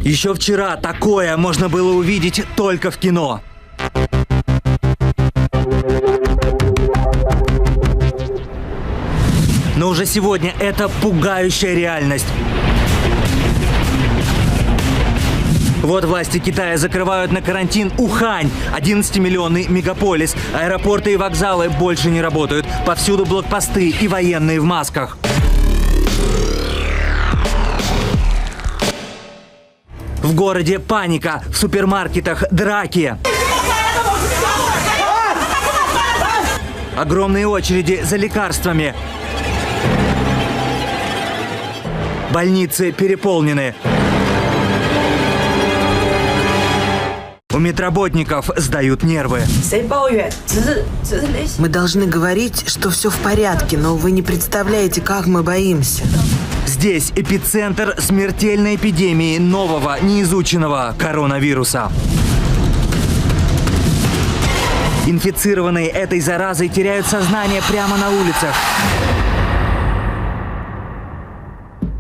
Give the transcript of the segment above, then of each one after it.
Еще вчера такое можно было увидеть только в кино. Но уже сегодня это пугающая реальность. Вот власти Китая закрывают на карантин Ухань, 11-миллионный мегаполис. Аэропорты и вокзалы больше не работают. Повсюду блокпосты и военные в масках. В городе паника, в супермаркетах драки. Огромные очереди за лекарствами. Больницы переполнены. У медработников сдают нервы. Мы должны говорить, что все в порядке, но вы не представляете, как мы боимся. Здесь эпицентр смертельной эпидемии нового, неизученного коронавируса. Инфицированные этой заразой теряют сознание прямо на улицах.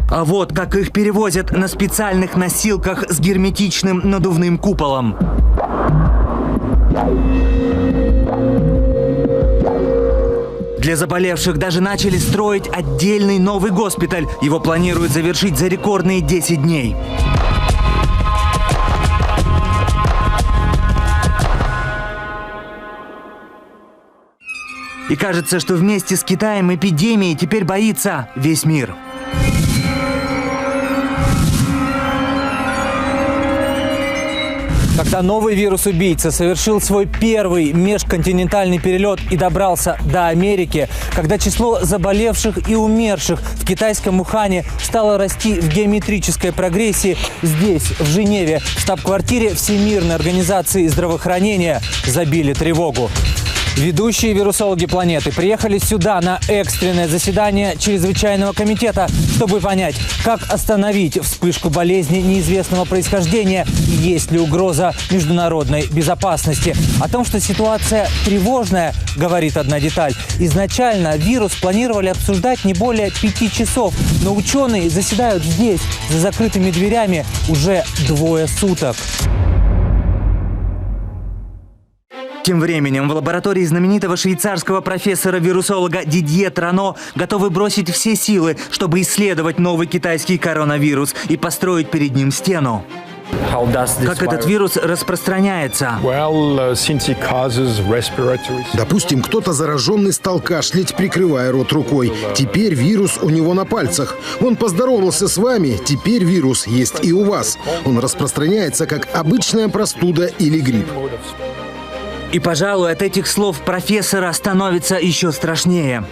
А вот как их перевозят на специальных носилках с герметичным надувным куполом. Для заболевших даже начали строить отдельный новый госпиталь. Его планируют завершить за рекордные 10 дней. И кажется, что вместе с Китаем эпидемии теперь боится весь мир. Когда новый вирус-убийца совершил свой первый межконтинентальный перелет и добрался до Америки, когда число заболевших и умерших в китайском Ухане стало расти в геометрической прогрессии, здесь, в Женеве, в штаб-квартире Всемирной организации здравоохранения, забили тревогу. Ведущие вирусологи планеты приехали сюда на экстренное заседание чрезвычайного комитета, чтобы понять, как остановить вспышку болезни неизвестного происхождения и есть ли угроза международной безопасности. О том, что ситуация тревожная, говорит одна деталь. Изначально вирус планировали обсуждать не более 5 часов, но ученые заседают здесь, за закрытыми дверями, уже 2 суток. Тем временем в лаборатории знаменитого швейцарского профессора-вирусолога Дидье Трано готовы бросить все силы, чтобы исследовать новый китайский коронавирус и построить перед ним стену. Как этот вирус распространяется? Допустим, кто-то зараженный стал кашлять, прикрывая рот рукой. Теперь вирус у него на пальцах. Он поздоровался с вами, теперь вирус есть и у вас. Он распространяется, как обычная простуда или грипп. И, пожалуй, от этих слов профессора становится еще страшнее.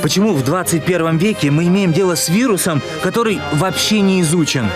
Почему в 21 веке мы имеем дело с вирусом, который вообще не изучен?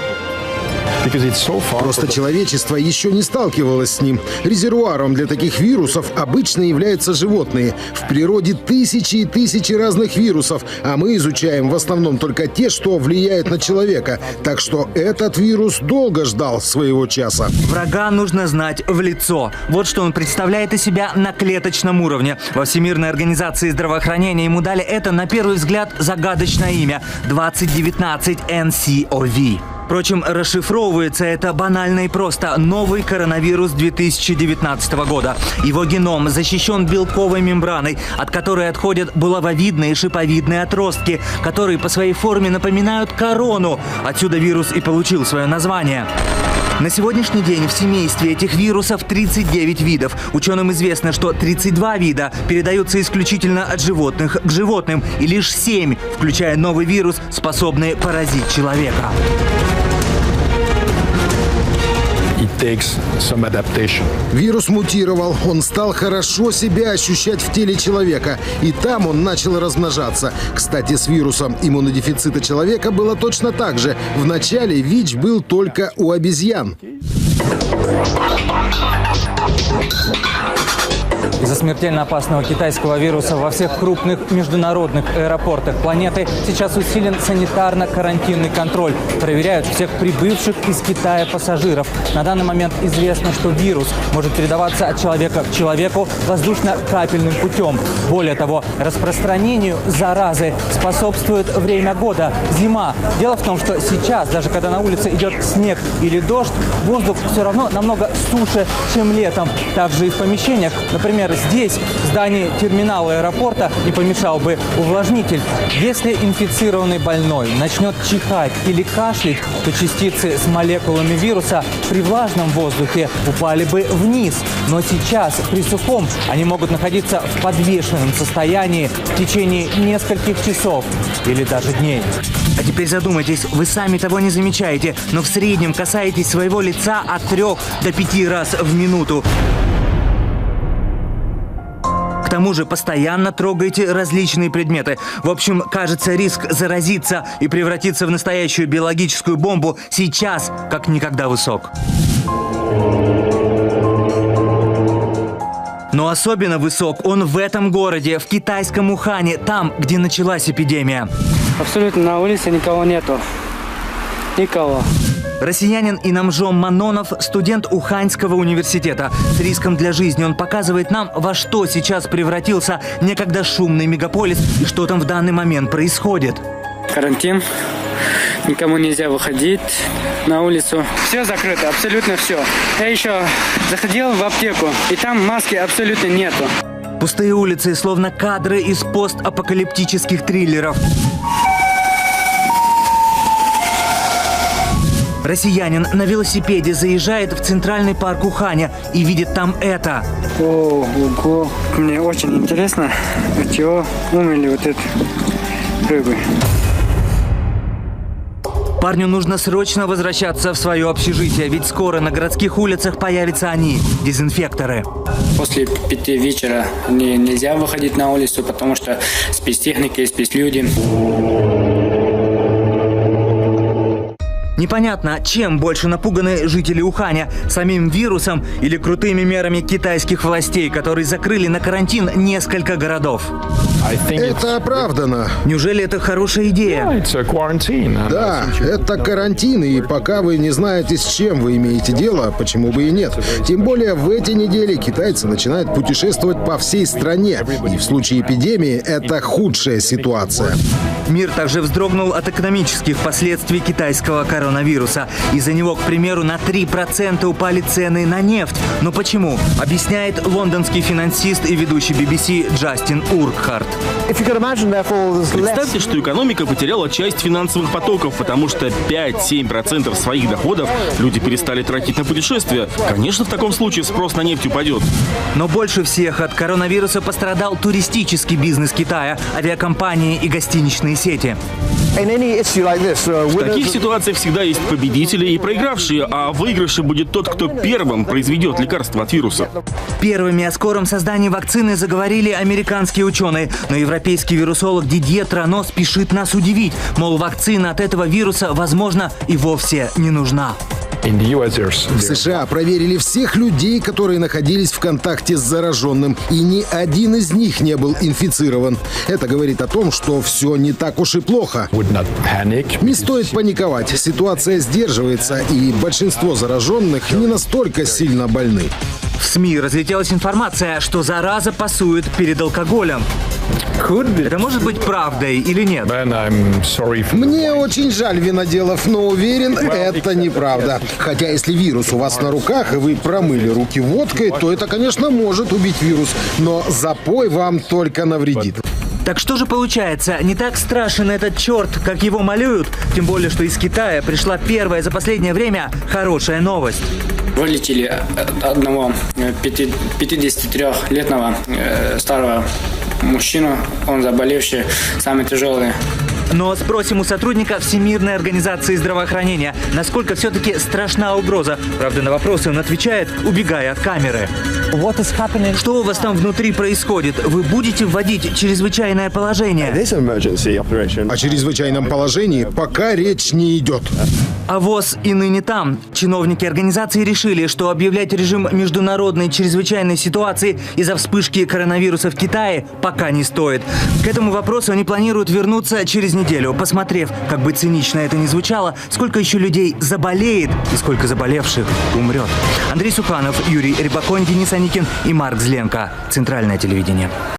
Просто человечество еще не сталкивалось с ним. Резервуаром для таких вирусов обычно являются животные. В природе тысячи и тысячи разных вирусов, а мы изучаем в основном только те, что влияют на человека. Так что этот вирус долго ждал своего часа. Врага нужно знать в лицо. Вот что он представляет из себя на клеточном уровне. Во Всемирной организации здравоохранения ему дали это, на первый взгляд, загадочное имя – 2019 nCoV. Впрочем, расшифровывается это банально и просто. Новый коронавирус 2019 года. Его геном защищен белковой мембраной, от которой отходят булавовидные и шиповидные отростки, которые по своей форме напоминают корону. Отсюда вирус и получил свое название. На сегодняшний день в семействе этих вирусов 39 видов. Ученым известно, что 32 вида передаются исключительно от животных к животным, и лишь 7, включая новый вирус, способны поразить человека. Вирус мутировал, он стал хорошо себя ощущать в теле человека, и там он начал размножаться. Кстати, с вирусом иммунодефицита человека было точно так же. Вначале ВИЧ был только у обезьян. Из-за смертельно опасного китайского вируса во всех крупных международных аэропортах планеты сейчас усилен санитарно-карантинный контроль. Проверяют всех прибывших из Китая пассажиров. На данный момент известно, что вирус может передаваться от человека к человеку воздушно-капельным путем. Более того, распространению заразы способствует время года – зима. Дело в том, что сейчас, даже когда на улице идет снег или дождь, воздух все равно намного суше, чем летом. Также и в помещениях. Например, здесь, в здании терминала аэропорта, не помешал бы увлажнитель. Если инфицированный больной начнет чихать или кашлять, то частицы с молекулами вируса при влажном воздухе упали бы вниз. Но сейчас, при сухом, они могут находиться в подвешенном состоянии в течение нескольких часов или даже дней. А теперь задумайтесь, вы сами того не замечаете, но в среднем касаетесь своего лица от 3 до 5 раз в минуту. К тому же постоянно трогаете различные предметы. В общем, кажется, риск заразиться и превратиться в настоящую биологическую бомбу сейчас как никогда высок. Но особенно высок он в этом городе, в китайском Ухане, там, где началась эпидемия. Абсолютно на улице никого нету. Никого. Россиянин Инамжон Манонов – студент Уханьского университета. С риском для жизни он показывает нам, во что сейчас превратился некогда шумный мегаполис и что там в данный момент происходит. Карантин. Никому нельзя выходить на улицу. Все закрыто, абсолютно все. Я еще заходил в аптеку, и там маски абсолютно нету. Пустые улицы, словно кадры из постапокалиптических триллеров. Россиянин на велосипеде заезжает в центральный парк Уханя и видит там это. Ого. Мне очень интересно, от чего умерли вот эти рыбы. Парню нужно срочно возвращаться в свое общежитие, ведь скоро на городских улицах появятся они – дезинфекторы. После 5 вечера нельзя выходить на улицу, потому что спецтехники, спецлюди. Непонятно, чем больше напуганы жители Уханя – самим вирусом или крутыми мерами китайских властей, которые закрыли на карантин несколько городов. Это оправдано. Неужели это хорошая идея? Да, это карантин, и пока вы не знаете, с чем вы имеете дело, почему бы и нет. Тем более в эти недели китайцы начинают путешествовать по всей стране, и в случае эпидемии это худшая ситуация. Мир также вздрогнул от экономических последствий китайского коронавируса. Из-за него, к примеру, на 3% упали цены на нефть. Но почему? Объясняет лондонский финансист и ведущий BBC Джастин Уркхарт. Представьте, что экономика потеряла часть финансовых потоков, потому что 5-7% своих доходов люди перестали тратить на путешествия. Конечно, в таком случае спрос на нефть упадет. Но больше всех от коронавируса пострадал туристический бизнес Китая, авиакомпании и гостиничные сети. В таких ситуациях всегда есть победители и проигравшие, а выигравший будет тот, кто первым произведет лекарство от вируса. Первыми о скором создании вакцины заговорили американские ученые, но европейский вирусолог Дидье Трано спешит нас удивить. Мол, вакцина от этого вируса, возможно, и вовсе не нужна. В США проверили всех людей, которые находились в контакте с зараженным, и ни один из них не был инфицирован. Это говорит о том, что все не так уж и плохо. Не стоит паниковать, ситуация сдерживается, и большинство зараженных не настолько сильно больны. В СМИ разлетелась информация, что зараза пасует перед алкоголем. Это может быть правдой или нет? Мне очень жаль виноделов, но уверен, это неправда. Хотя если вирус у вас на руках, и вы промыли руки водкой, то это, конечно, может убить вирус. Но запой вам только навредит. Так что же получается, не так страшен этот черт, как его малюют? Тем более, что из Китая пришла первая за последнее время хорошая новость. Вылечили одного 53-летнего старого мужчину, он заболевший, самый тяжелый Но спросим у сотрудника Всемирной организации здравоохранения, насколько все-таки страшна угроза. Правда, на вопросы он отвечает, убегая от камеры. Что у вас там внутри происходит? Вы будете вводить чрезвычайное положение? О чрезвычайном положении пока речь не идет. А ВОЗ и ныне там. Чиновники организации решили, что объявлять режим международной чрезвычайной ситуации из-за вспышки коронавируса в Китае пока не стоит. К этому вопросу они планируют вернуться через неделю, посмотрев, как бы цинично это ни звучало, сколько еще людей заболеет и сколько заболевших умрет. Андрей Суханов, Юрий Рябаконь, Денис Аникин и Марк Зленко. Центральное телевидение.